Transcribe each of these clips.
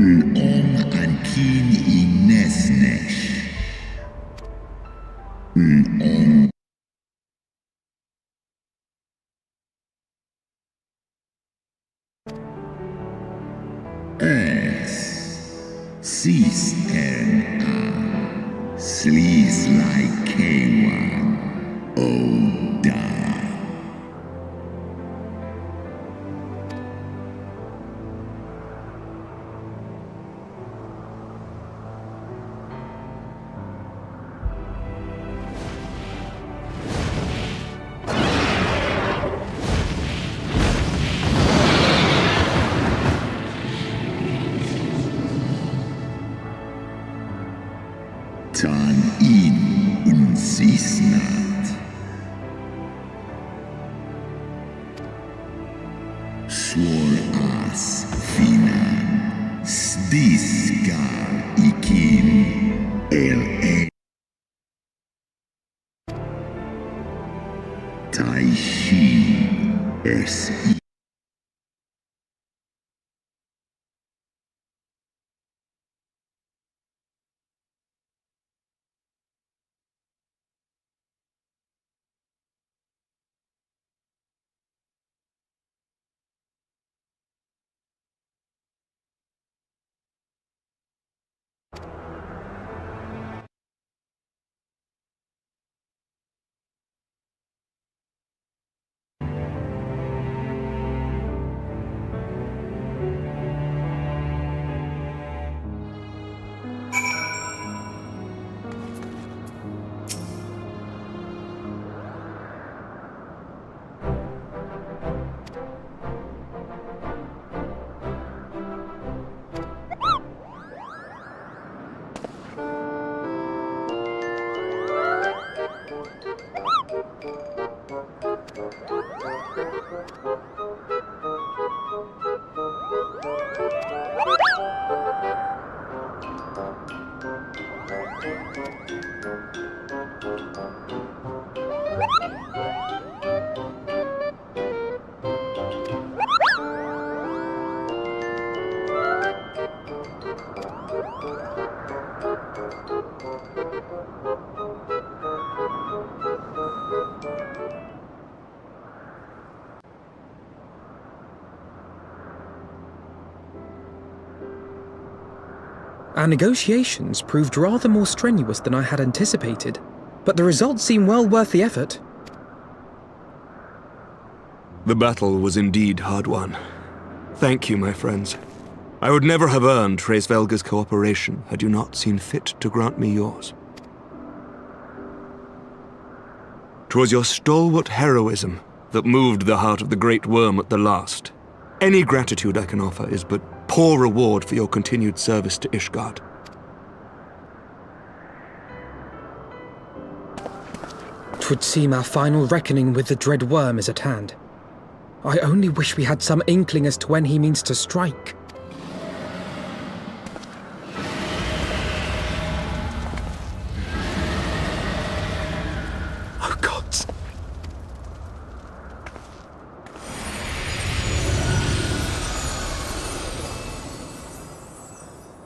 Ankin Inesnesh. Sis Sleaze like K1. Oda. Tan in unsisnat. Swor as finan. Stiskar ikin. L.A. Taishi. S.I. Our negotiations proved rather more strenuous than I had anticipated, but the results seem well worth the effort. The battle was indeed hard won. Thank you, my friends. I would never have earned Hraesvelga's cooperation had you not seen fit to grant me yours. 'Twas your stalwart heroism that moved the heart of the Great Worm at the last. Any gratitude I can offer is but poor reward for your continued service to Ishgard. 'Twould seem our final reckoning with the dread worm is at hand. I only wish we had some inkling as to when he means to strike. Oh, gods.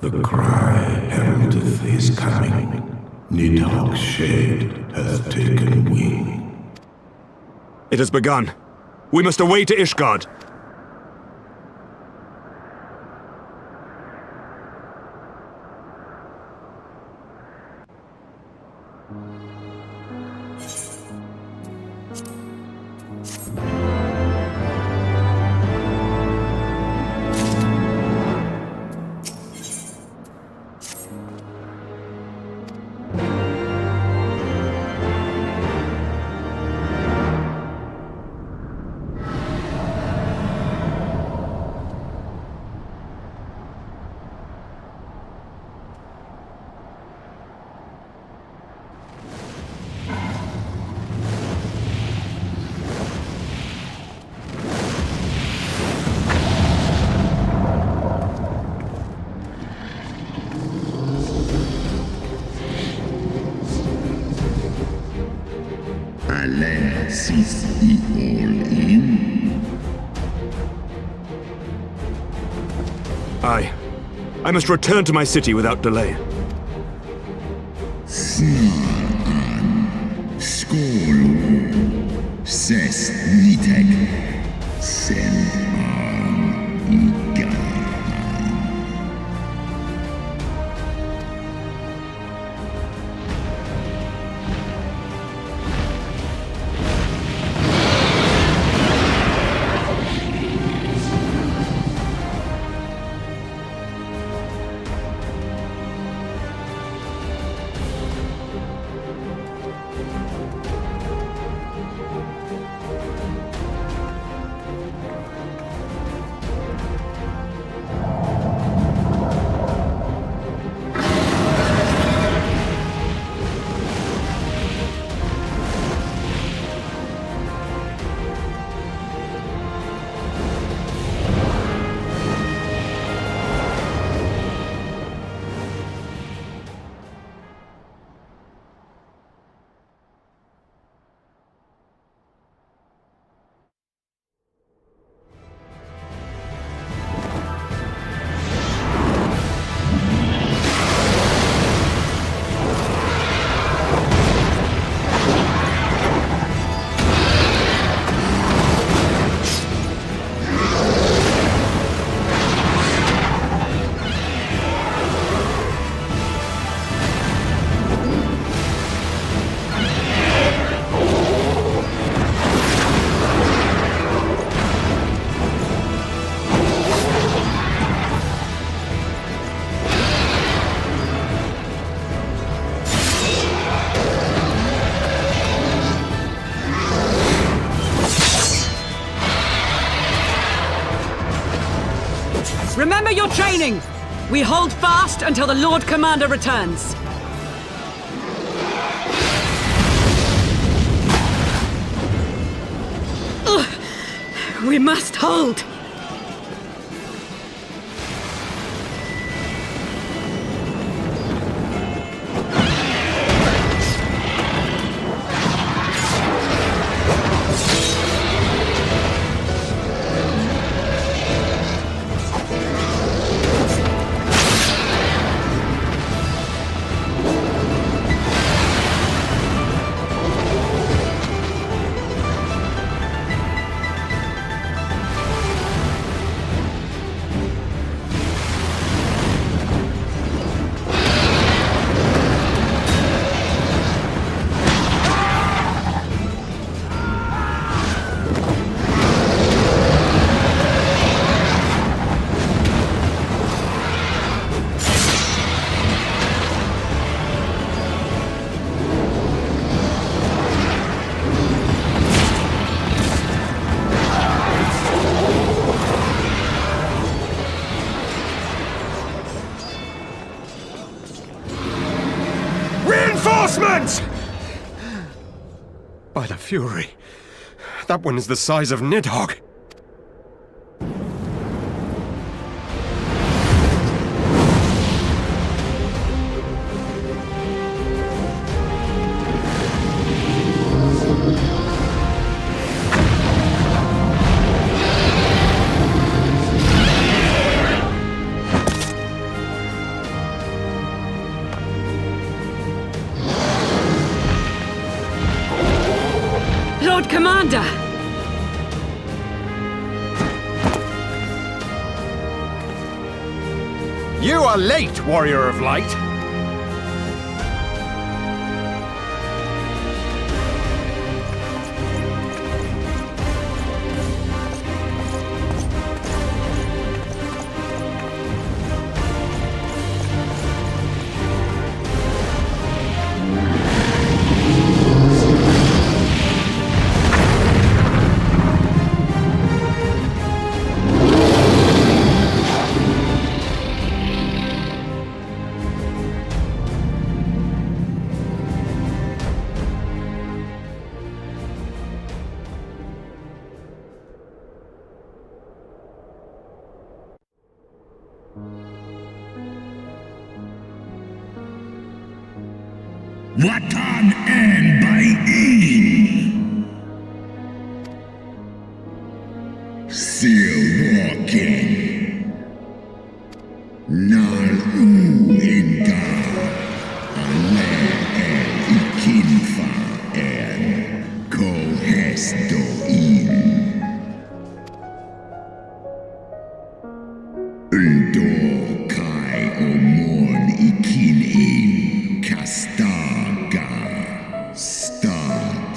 The cry heraldeth his coming. Nidhogg's shade hath taken wing. It has begun. We must away to Ishgard. Alexis all in? Aye. I must return to my city without delay. Skål, ses Nidhogg, sen igar. Remember your training! We hold fast until the Lord Commander returns. Ugh. We must hold! Reinforcements! By the Fury, that one is the size of Nidhogg. Lord Commander! You are late, Warrior of Light! Watan and by Still walking. None.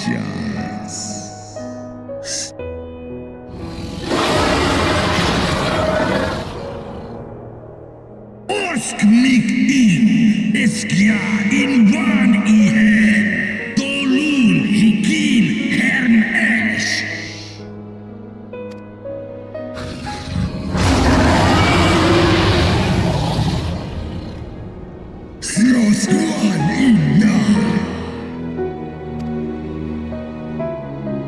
Jazz. Orsk mik in, eskja in van ihe, dolun hikin hern esh. Sloskuan inna.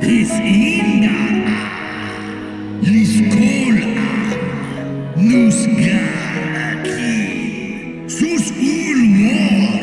His inga liskol nusgar aki sus ulmor.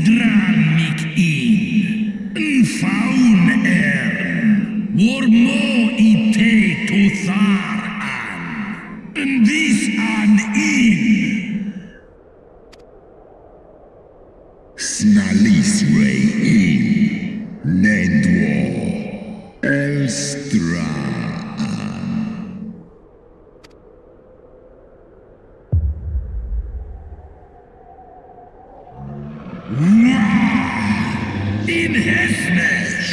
Dramik in faun vor mo I te to thar an this an in snalis ray in Nidhogg elstra in Heavensward.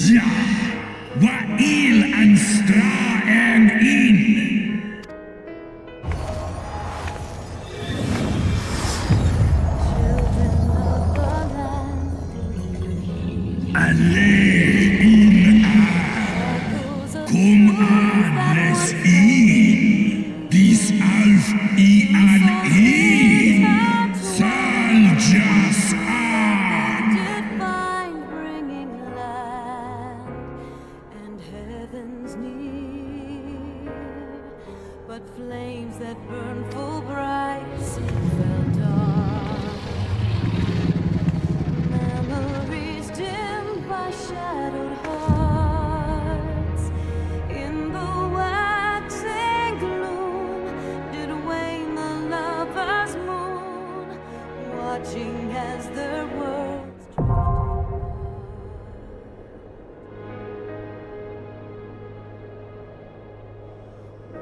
Ja, Wa'il and Stra and In. Aleh in a, cum adles in, dis alf I an in, sal jas an. Divine bringing land and heavens near, but flames that burn full bright soon fell dark. Memories dimmed by shadowed hearts, in the waxing gloom did wane the lover's moon, watching as their worlds drifted apart.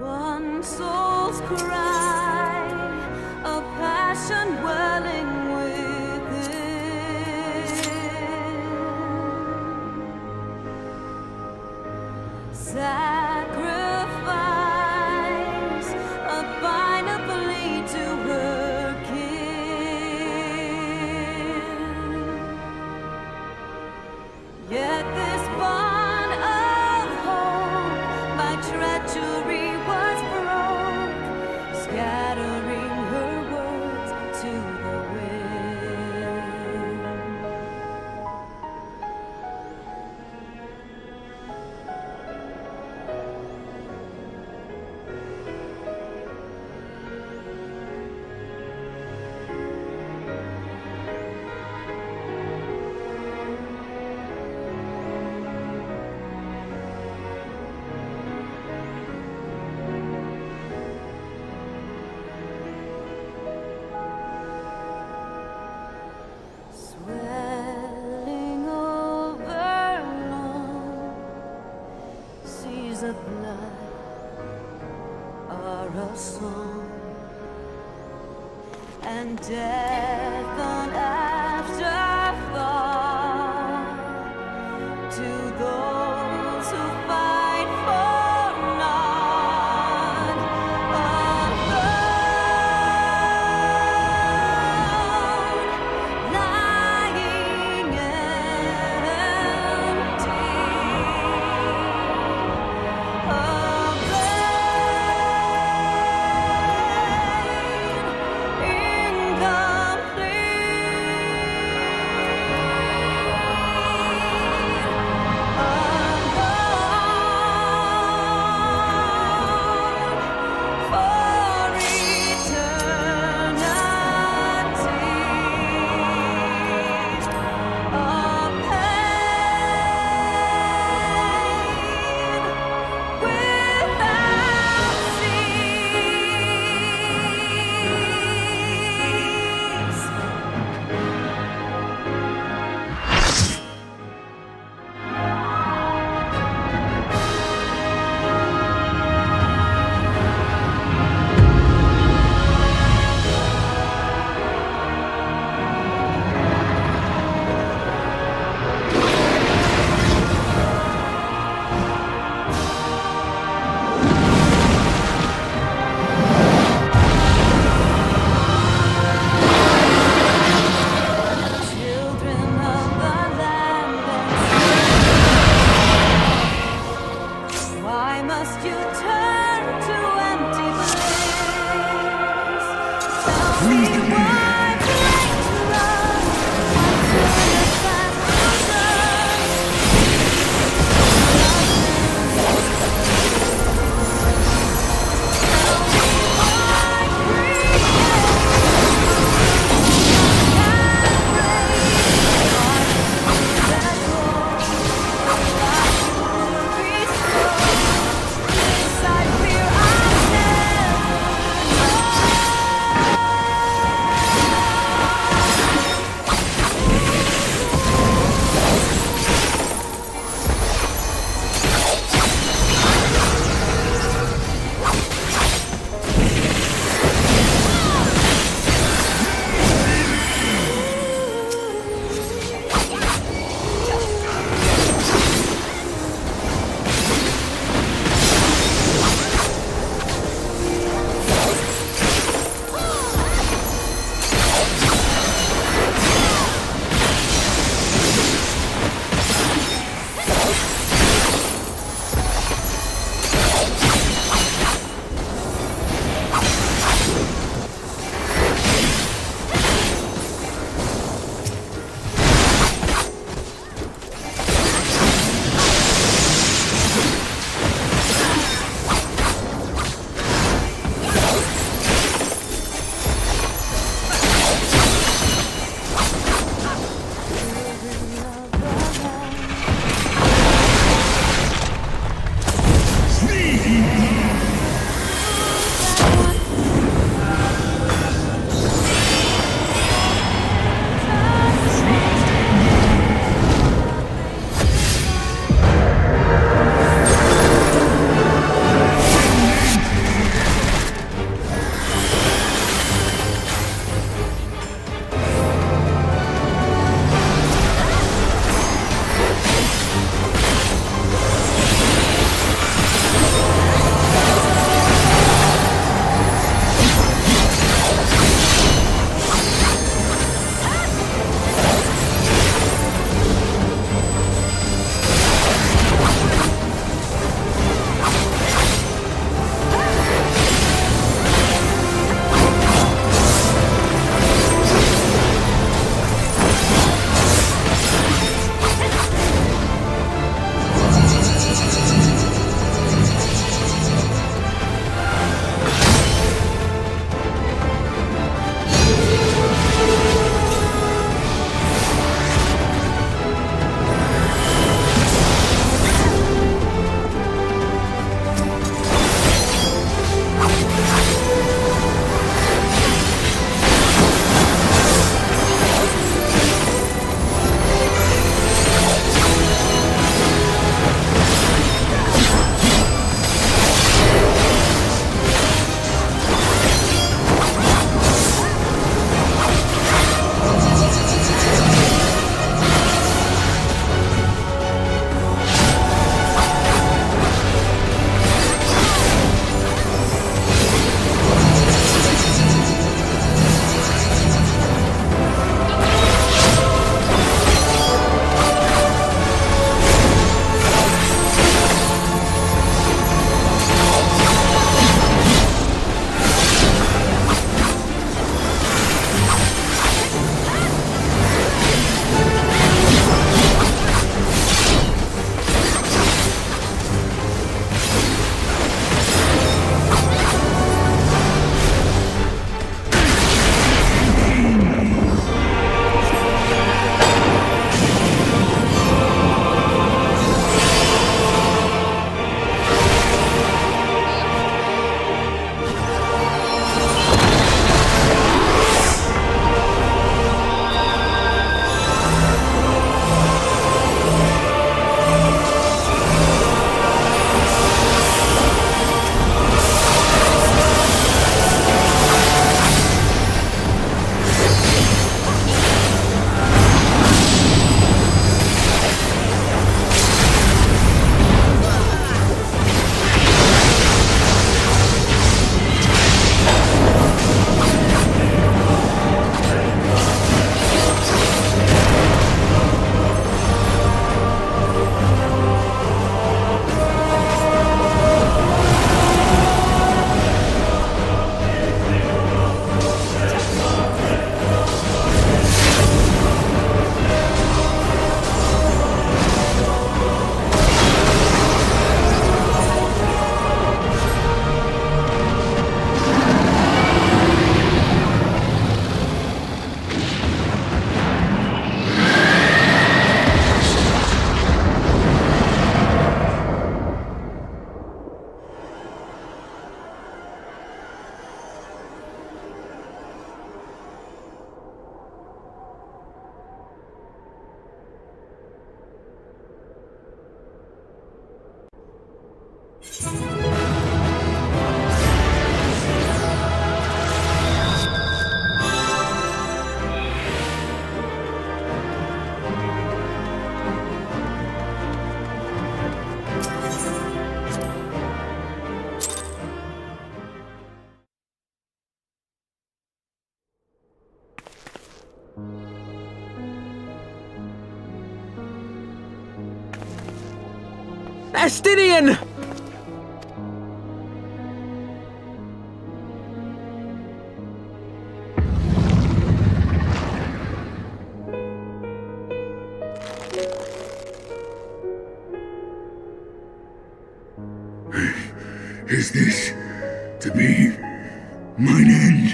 One soul's cry, a passion welling within, sacrifice, a final plea to her kin. Yet this bond of hope by treachery was broke, scattering her words to the wind. Swelling over long seas of blood are a song, and death an afterthought to those who fight for naught alone, lying empty, Estinian! Is this to be mine end?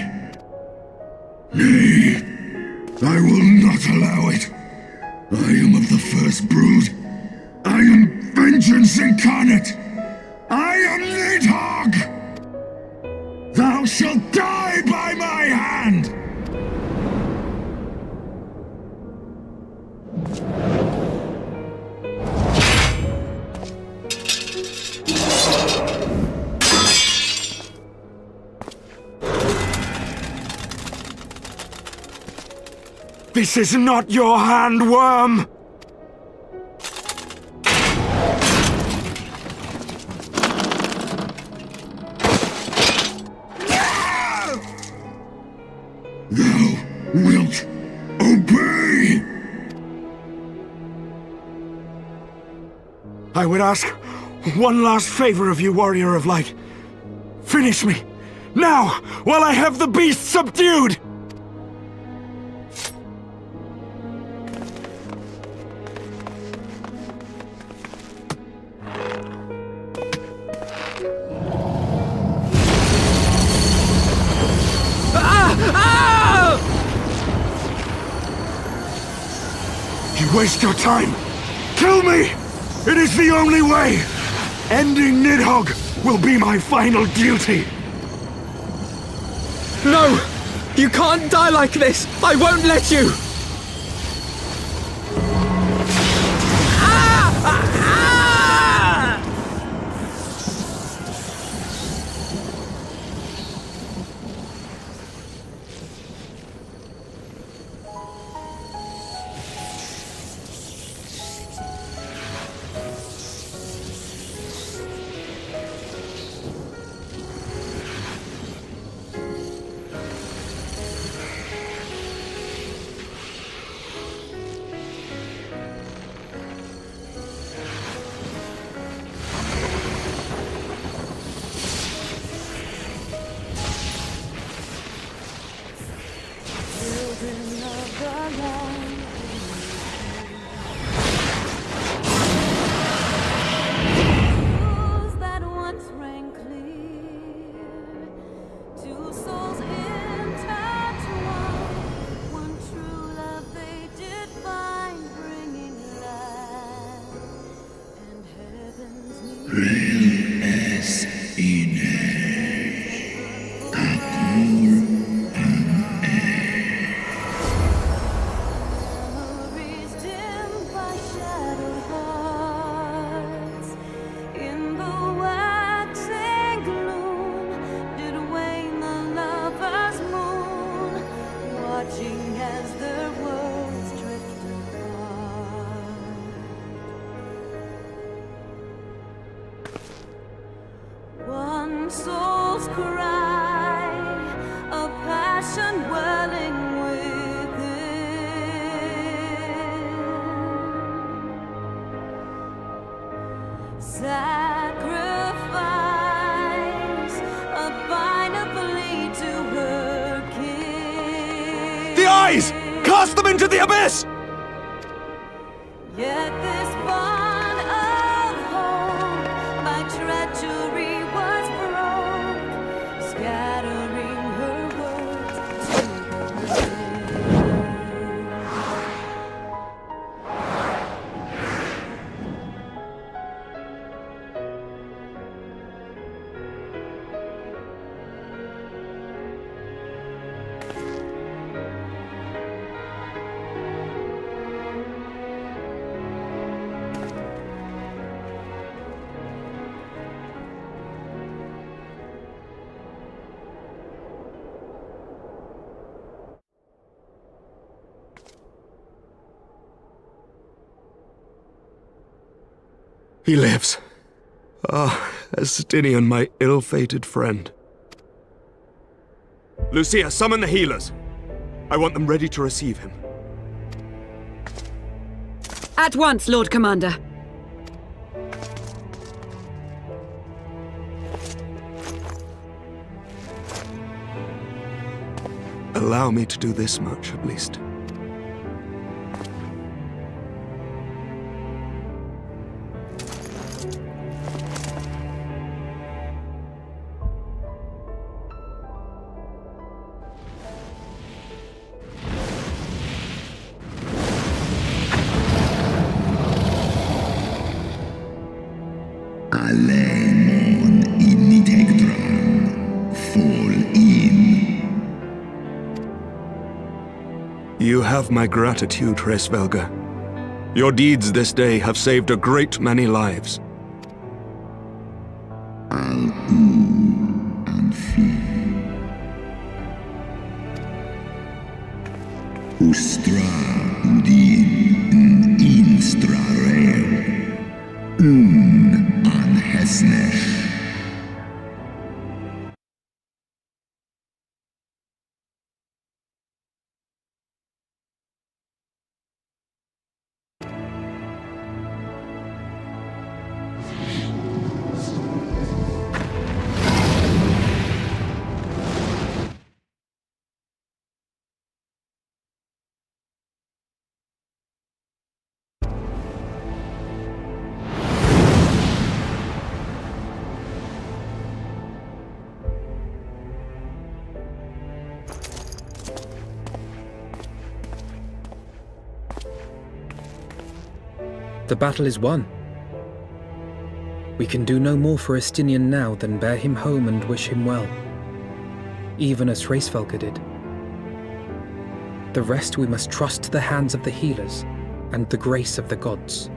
Nay, I will not allow it. I am of the first brood. I am vengeance incarnate. I am Nidhogg. Thou shalt die by my hand. This is not your hand, worm! Thou wilt obey! I would ask one last favor of you, Warrior of Light. Finish me, now, while I have the beast subdued! You waste your time! Kill me! It is the only way! Ending Nidhogg will be my final duty! No! You can't die like this! I won't let you! Children of the land, souls that once rang clear, two souls intertwined, one true love they did find, bringing light and heaven's new. Es ine. Memories dimmed by shadowed hearts. In the waxing gloom did wane the lover's moon, watching as their worlds drift apart. One soul's cry, a passion welling sacrifice, a final plea to her king. The eyes! Cast them into the abyss! Yet this bond of hope by treachery was broke, scattering her words to the wind. He lives. Ah, Estinian, my ill-fated friend. Lucia, summon the healers. I want them ready to receive him. At once, Lord Commander. Allow me to do this much, at least. Alemon in Nidhogg, fall in. You have my gratitude, Hraesvelgr. Your deeds this day have saved a great many lives. Anfi. Ustra udin instra reo. An hesnesh. The battle is won. We can do no more for Estinian now than bear him home and wish him well, even as Hraesvelgr did. The rest we must trust to the hands of the healers and the grace of the gods.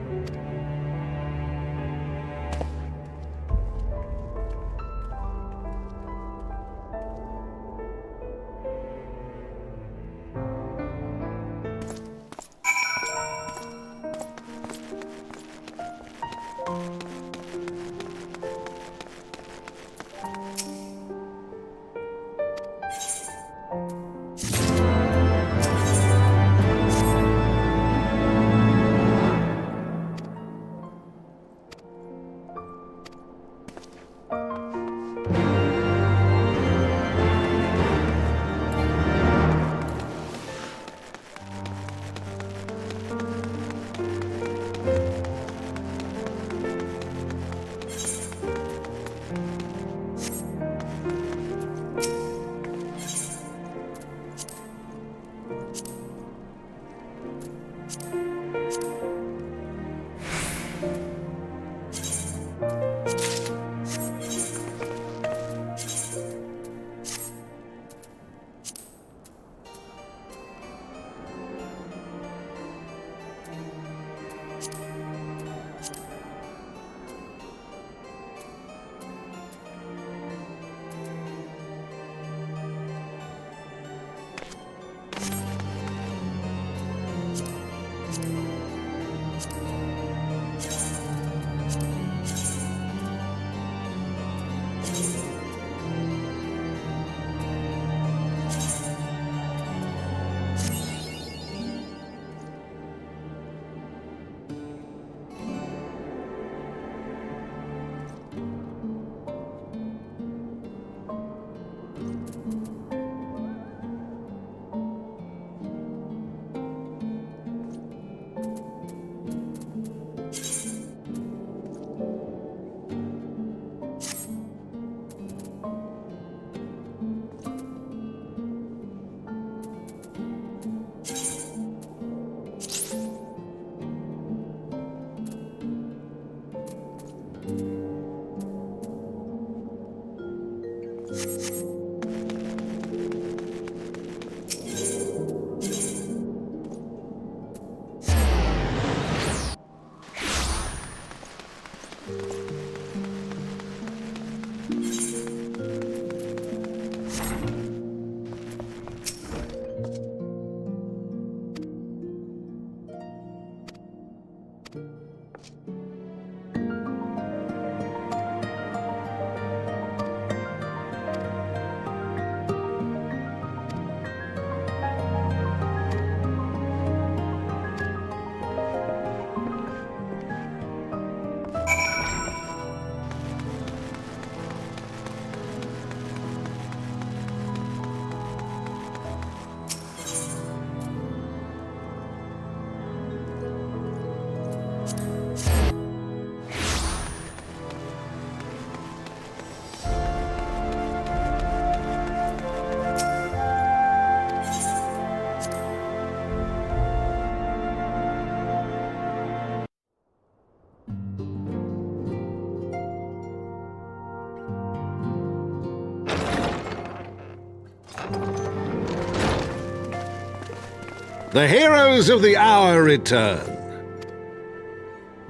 The heroes of the hour return.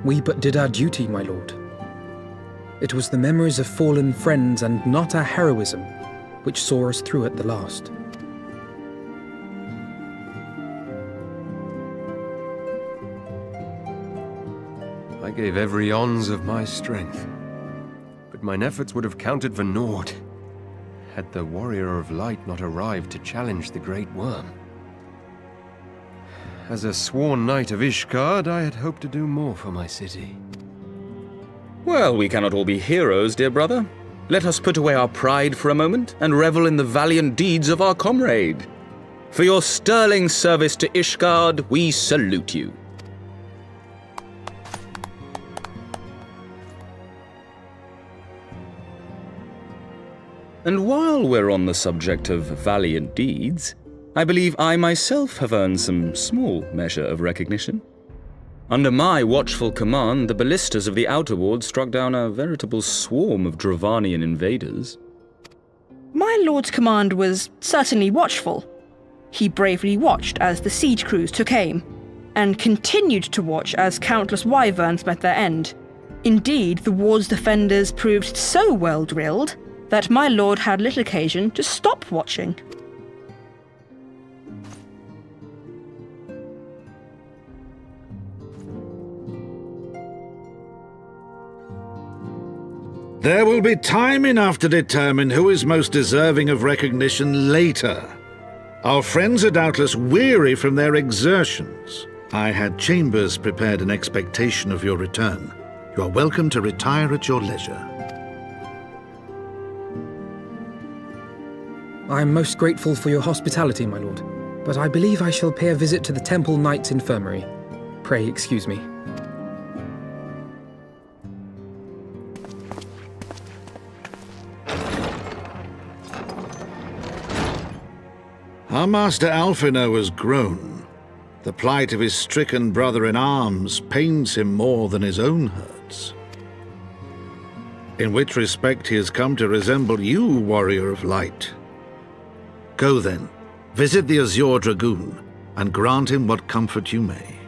We but did our duty, my lord. It was the memories of fallen friends and not our heroism which saw us through at the last. I gave every ounce of my strength, but mine efforts would have counted for naught had the Warrior of Light not arrived to challenge the Great Worm. As a sworn knight of Ishgard, I had hoped to do more for my city. Well, we cannot all be heroes, dear brother. Let us put away our pride for a moment and revel in the valiant deeds of our comrade. For your sterling service to Ishgard, we salute you. And while we're on the subject of valiant deeds, I believe I myself have earned some small measure of recognition. Under my watchful command, the ballistas of the Outer Ward struck down a veritable swarm of Dravanian invaders. My lord's command was certainly watchful. He bravely watched as the siege crews took aim, and continued to watch as countless wyverns met their end. Indeed, the ward's defenders proved so well drilled that my lord had little occasion to stop watching. There will be time enough to determine who is most deserving of recognition later. Our friends are doubtless weary from their exertions. I had chambers prepared in expectation of your return. You are welcome to retire at your leisure. I am most grateful for your hospitality, my lord, but I believe I shall pay a visit to the Temple Knight's Infirmary. Pray excuse me. Our master Alphinaud has grown. The plight of his stricken brother-in-arms pains him more than his own hurts. In which respect he has come to resemble you, Warrior of Light. Go then, visit the Azure Dragoon, and grant him what comfort you may.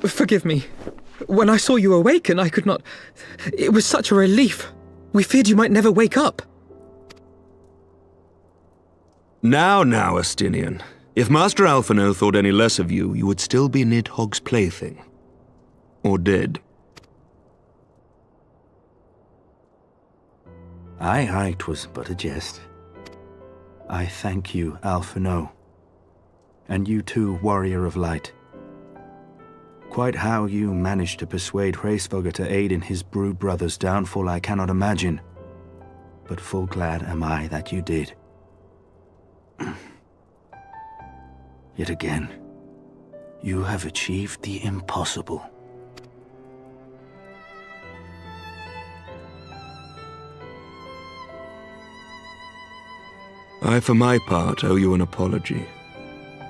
Forgive me. When I saw you awaken, I could not... It was such a relief. We feared you might never wake up. Now, Astinian. If Master Alphinaud thought any less of you, you would still be Nidhogg's plaything. Or dead. Aye, 'twas but a jest. I thank you, Alphinaud. And you too, Warrior of Light. Quite how you managed to persuade Hraesvelgr to aid in his brood brother's downfall I cannot imagine. But full glad am I that you did. Yet again, you have achieved the impossible. I, for my part, owe you an apology.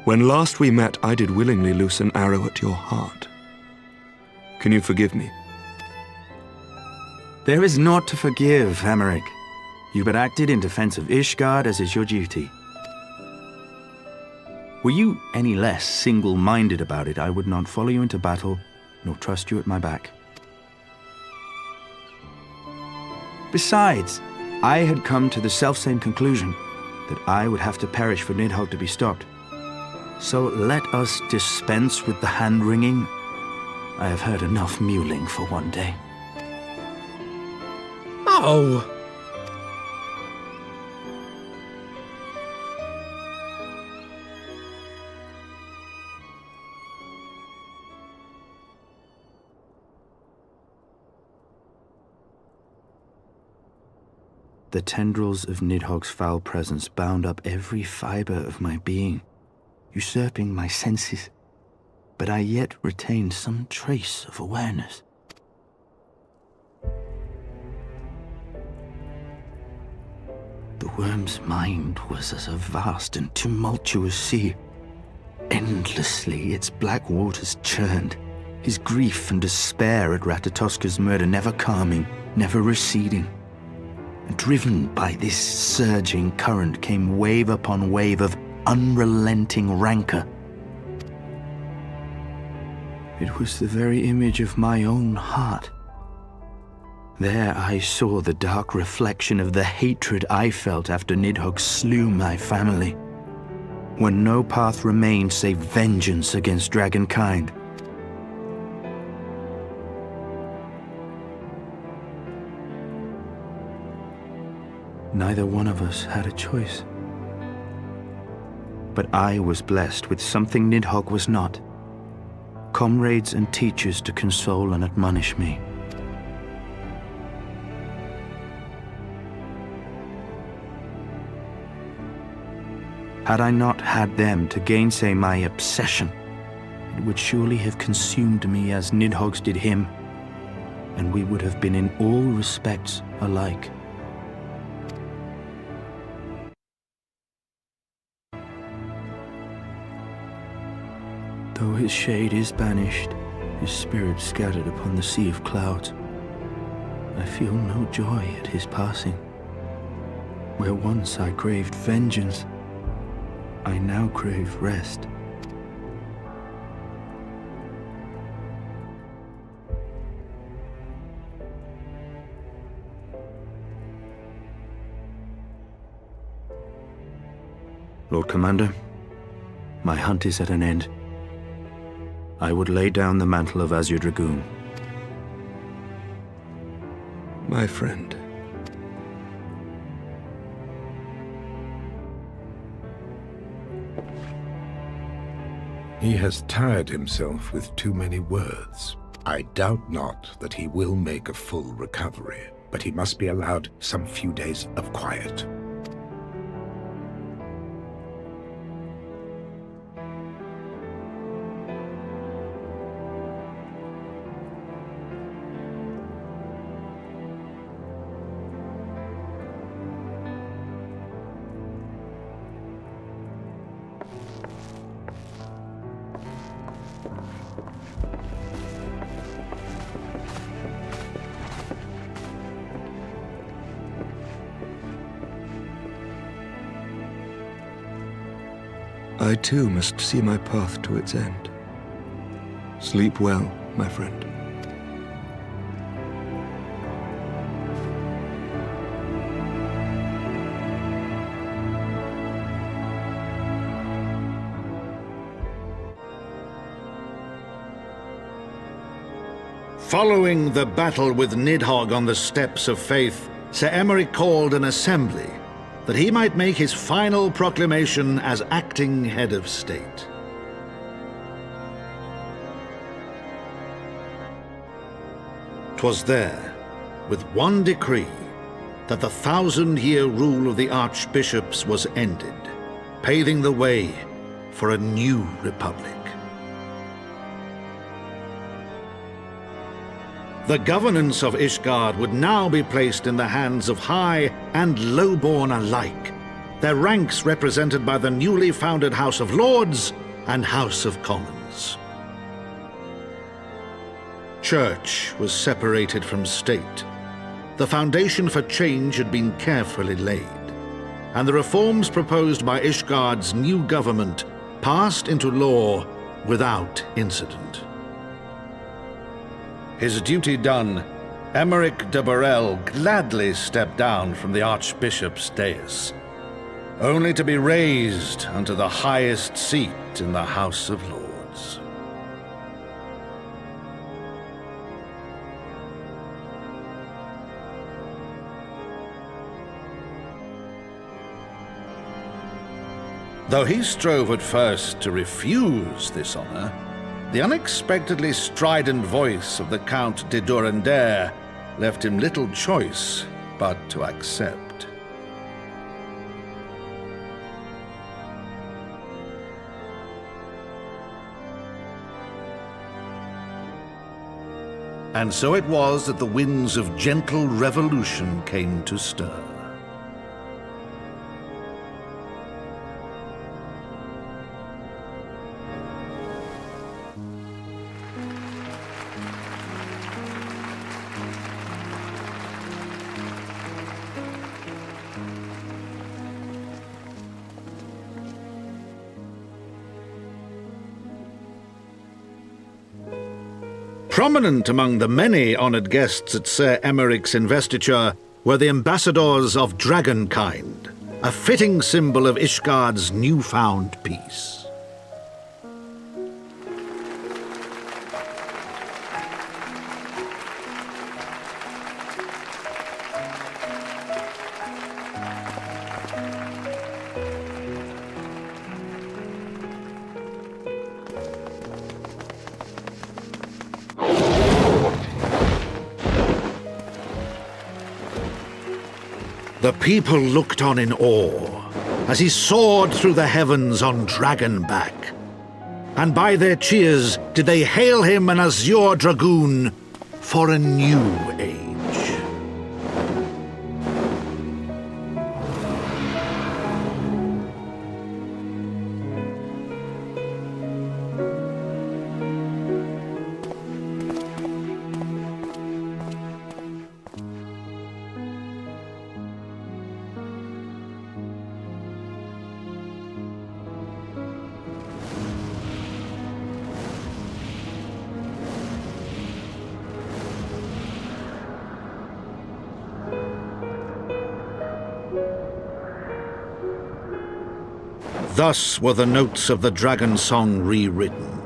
When last we met, I did willingly loose an arrow at your heart. Can you forgive me? There is naught to forgive, Hameric. You but acted in defense of Ishgard as is your duty. Were you any less single-minded about it, I would not follow you into battle, nor trust you at my back. Besides, I had come to the selfsame conclusion, that I would have to perish for Nidhogg to be stopped. So let us dispense with the hand-wringing. I have heard enough mewling for one day. Oh! The tendrils of Nidhogg's foul presence bound up every fiber of my being, usurping my senses, but I yet retained some trace of awareness. The worm's mind was as a vast and tumultuous sea. Endlessly its black waters churned, his grief and despair at Ratatoska's murder never calming, never receding. Driven by this surging current came wave upon wave of unrelenting rancor. It was the very image of my own heart. There I saw the dark reflection of the hatred I felt after Nidhogg slew my family, when no path remained save vengeance against dragonkind. Neither one of us had a choice. But I was blessed with something Nidhogg was not. Comrades and teachers to console and admonish me. Had I not had them to gainsay my obsession, it would surely have consumed me as Nidhogg's did him, and we would have been in all respects alike. Though his shade is banished, his spirit scattered upon the sea of clouds, I feel no joy at his passing. Where once I craved vengeance, I now crave rest. Lord Commander, my hunt is at an end. I would lay down the mantle of Azure Dragoon. My friend. He has tired himself with too many words. I doubt not that he will make a full recovery, but he must be allowed some few days of quiet. I too must see my path to its end. Sleep well, my friend. Following the battle with Nidhogg on the Steps of Faith, Sir Emeric called an assembly that he might make his final proclamation as acting head of state. 'Twas there, with one decree, that the 1,000-year rule of the archbishops was ended, paving the way for a new republic. The governance of Ishgard would now be placed in the hands of high and lowborn alike, their ranks represented by the newly founded House of Lords and House of Commons. Church was separated from state. The foundation for change had been carefully laid, and the reforms proposed by Ishgard's new government passed into law without incident. His duty done, Emeric de Burrell gladly stepped down from the Archbishop's dais, only to be raised unto the highest seat in the House of Lords. Though he strove at first to refuse this honor, the unexpectedly strident voice of the Count de Durandare left him little choice but to accept. And so it was that the winds of gentle revolution came to stir. Prominent among the many honored guests at Sir Emeric's investiture were the ambassadors of Dragonkind, a fitting symbol of Ishgard's newfound peace. The people looked on in awe as he soared through the heavens on dragonback, and by their cheers did they hail him an azure dragoon for a new age. Thus were the notes of the dragon song rewritten,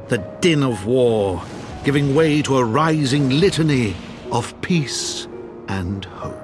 the din of war giving way to a rising litany of peace and hope.